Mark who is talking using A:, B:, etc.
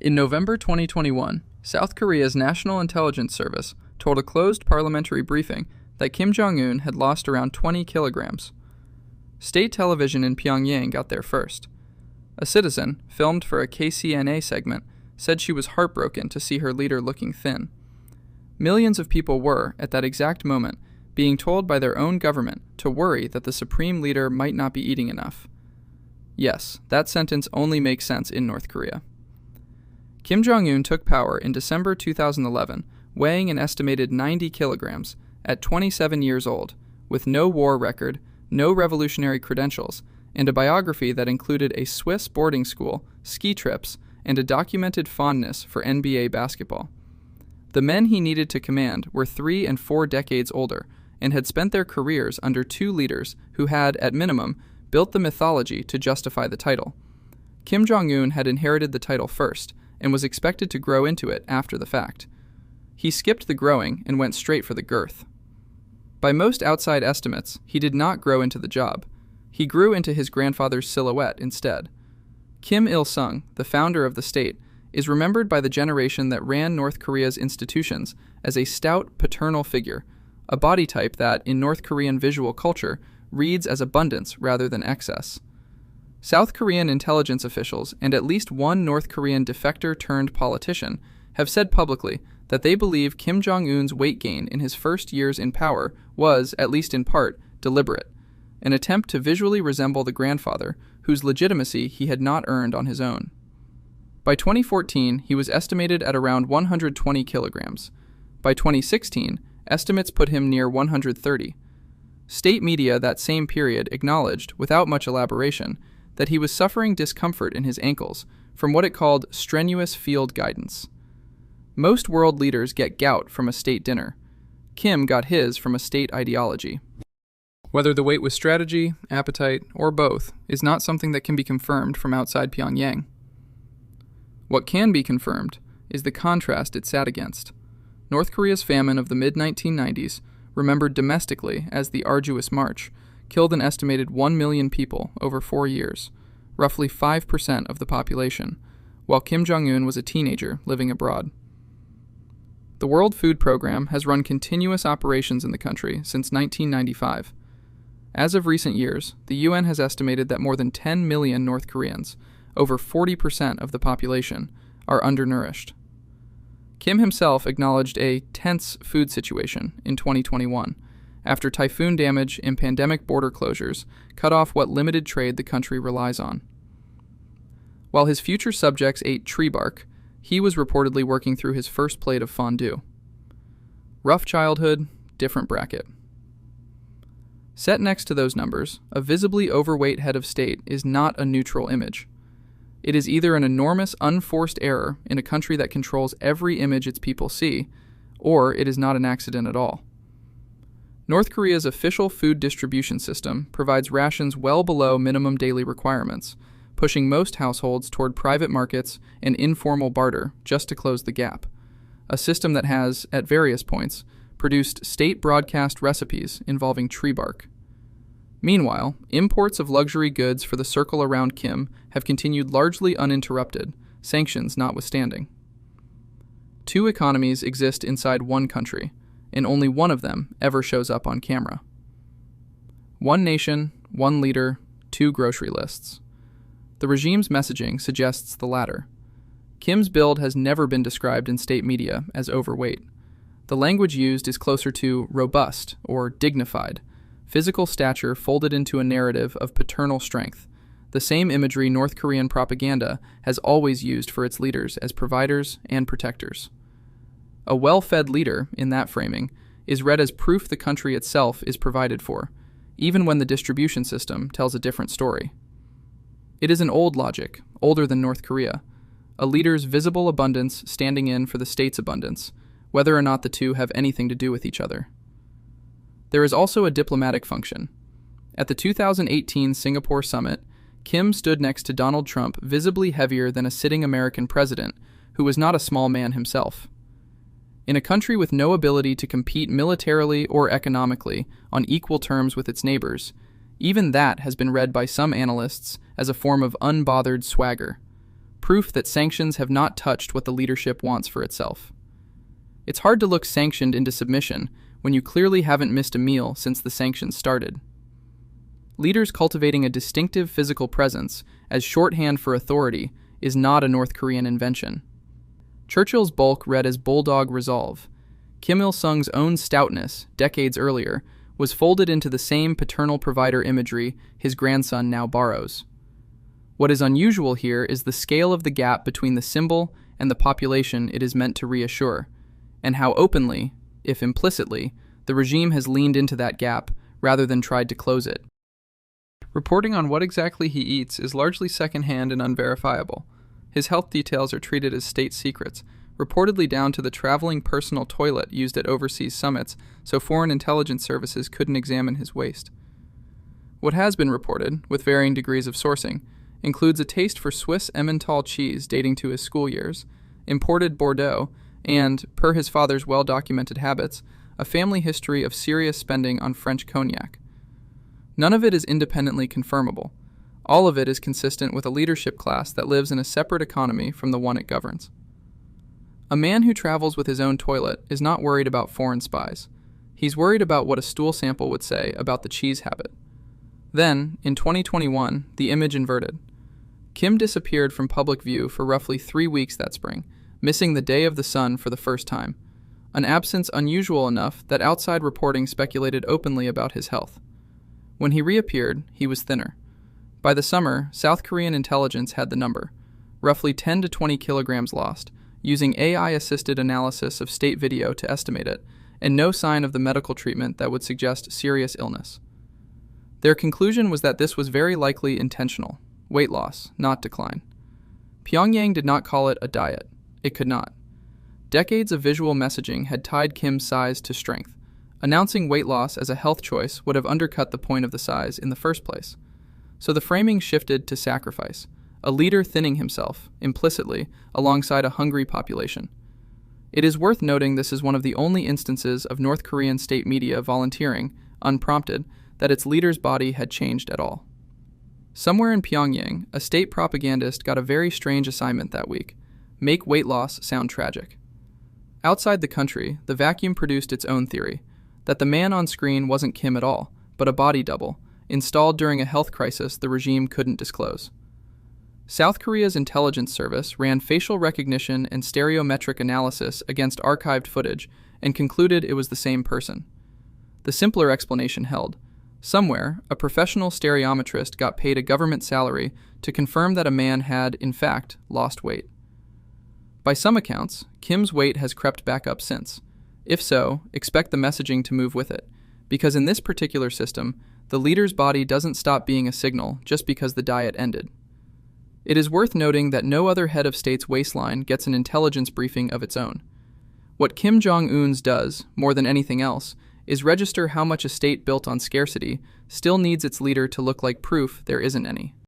A: In November 2021, South Korea's National Intelligence Service told a closed parliamentary briefing that Kim Jong-un had lost around 20 kilograms. State television in Pyongyang got there first. A citizen, filmed for a KCNA segment, said she was heartbroken to see her leader looking thin. Millions of people were, at that exact moment, being told by their own government to worry that the supreme leader might not be eating enough. Yes, that sentence only makes sense in North Korea. Kim Jong-un took power in December 2011, weighing an estimated 90 kilograms, at 27 years old, with no war record, no revolutionary credentials, and a biography that included a Swiss boarding school, ski trips, and a documented fondness for NBA basketball. The men he needed to command were 3 and 4 decades older, and had spent their careers under two leaders who had, at minimum, built the mythology to justify the title. Kim Jong-un had inherited the title first, and was expected to grow into it after the fact. He skipped the growing and went straight for the girth. By most outside estimates, he did not grow into the job. He grew into his grandfather's silhouette instead. Kim Il-sung, the founder of the state, is remembered by the generation that ran North Korea's institutions as a stout paternal figure, a body type that, in North Korean visual culture, reads as abundance rather than excess. South Korean intelligence officials and at least one North Korean defector-turned-politician have said publicly that they believe Kim Jong-un's weight gain in his first years in power was, at least in part, deliberate, an attempt to visually resemble the grandfather whose legitimacy he had not earned on his own. By 2014, he was estimated at around 120 kilograms. By 2016, estimates put him near 130. State media that same period acknowledged, without much elaboration, that he was suffering discomfort in his ankles from what it called strenuous field guidance. Most world leaders get gout from a state dinner. Kim got his from a state ideology. Whether the weight was strategy, appetite, or both is not something that can be confirmed from outside Pyongyang. What can be confirmed is the contrast it sat against. North Korea's famine of the mid-1990s, remembered domestically as the Arduous March, killed an estimated 1 million people over 4 years, roughly 5% of the population, while Kim Jong-un was a teenager living abroad. The World Food Program has run continuous operations in the country since 1995. As of recent years, the UN has estimated that more than 10 million North Koreans, over 40% of the population, are undernourished. Kim himself acknowledged a tense food situation in 2021, after typhoon damage and pandemic border closures cut off what limited trade the country relies on. While his future subjects ate tree bark, he was reportedly working through his first plate of fondue. Rough childhood, different bracket. Set next to those numbers, a visibly overweight head of state is not a neutral image. It is either an enormous unforced error in a country that controls every image its people see, or it is not an accident at all. North Korea's official food distribution system provides rations well below minimum daily requirements, pushing most households toward private markets and informal barter just to close the gap, a system that has, at various points, produced state broadcast recipes involving tree bark. Meanwhile, imports of luxury goods for the circle around Kim have continued largely uninterrupted, sanctions notwithstanding. Two economies exist inside one country, and only one of them ever shows up on camera. One nation, one leader, two grocery lists. The regime's messaging suggests the latter. Kim's build has never been described in state media as overweight. The language used is closer to robust or dignified, physical stature folded into a narrative of paternal strength, the same imagery North Korean propaganda has always used for its leaders as providers and protectors. A well-fed leader, in that framing, is read as proof the country itself is provided for, even when the distribution system tells a different story. It is an old logic, older than North Korea, a leader's visible abundance standing in for the state's abundance, whether or not the two have anything to do with each other. There is also a diplomatic function. At the 2018 Singapore summit, Kim stood next to Donald Trump visibly heavier than a sitting American president, who was not a small man himself. In a country with no ability to compete militarily or economically on equal terms with its neighbors, even that has been read by some analysts as a form of unbothered swagger. proof that sanctions have not touched what the leadership wants for itself. It's hard to look sanctioned into submission when you clearly haven't missed a meal since the sanctions started. Leaders cultivating a distinctive physical presence as shorthand for authority is not a North Korean invention. Churchill's bulk read as bulldog resolve. Kim Il-sung's own stoutness, decades earlier, was folded into the same paternal provider imagery his grandson now borrows. What is unusual here is the scale of the gap between the symbol and the population it is meant to reassure, and how openly, if implicitly, the regime has leaned into that gap rather than tried to close it. Reporting on what exactly he eats is largely secondhand and unverifiable. His health details are treated as state secrets, reportedly down to the traveling personal toilet used at overseas summits so foreign intelligence services couldn't examine his waste. What has been reported, with varying degrees of sourcing, includes a taste for Swiss Emmental cheese dating to his school years, imported Bordeaux, and, per his father's well-documented habits, a family history of serious spending on French cognac. None of it is independently confirmable. All of it is consistent with a leadership class that lives in a separate economy from the one it governs. A man who travels with his own toilet is not worried about foreign spies. He's worried about what a stool sample would say about the cheese habit. Then, in 2021, the image inverted. Kim disappeared from public view for roughly 3 weeks that spring, missing the day of the sun for the first time, an absence unusual enough that outside reporting speculated openly about his health. When he reappeared, he was thinner. By the summer, South Korean intelligence had the number, roughly 10 to 20 kilograms lost, using AI-assisted analysis of state video to estimate it, and no sign of the medical treatment that would suggest serious illness. Their conclusion was that this was very likely intentional, weight loss, not decline. Pyongyang did not call it a diet. It could not. Decades of visual messaging had tied Kim's size to strength. Announcing weight loss as a health choice would have undercut the point of the size in the first place. So the framing shifted to sacrifice, a leader thinning himself, implicitly, alongside a hungry population. It is worth noting this is one of the only instances of North Korean state media volunteering, unprompted, that its leader's body had changed at all. Somewhere in Pyongyang, a state propagandist got a very strange assignment that week: make weight loss sound tragic. Outside the country, the vacuum produced its own theory, that the man on screen wasn't Kim at all, but a body double, installed during a health crisis the regime couldn't disclose. South Korea's intelligence service ran facial recognition and stereometric analysis against archived footage and concluded it was the same person. The simpler explanation held. Somewhere, a professional stereometrist got paid a government salary to confirm that a man had, in fact, lost weight. By some accounts, Kim's weight has crept back up since. If so, expect the messaging to move with it, because in this particular system, the leader's body doesn't stop being a signal just because the diet ended. It is worth noting that no other head of state's waistline gets an intelligence briefing of its own. What Kim Jong-un's does, more than anything else, is register how much a state built on scarcity still needs its leader to look like proof there isn't any.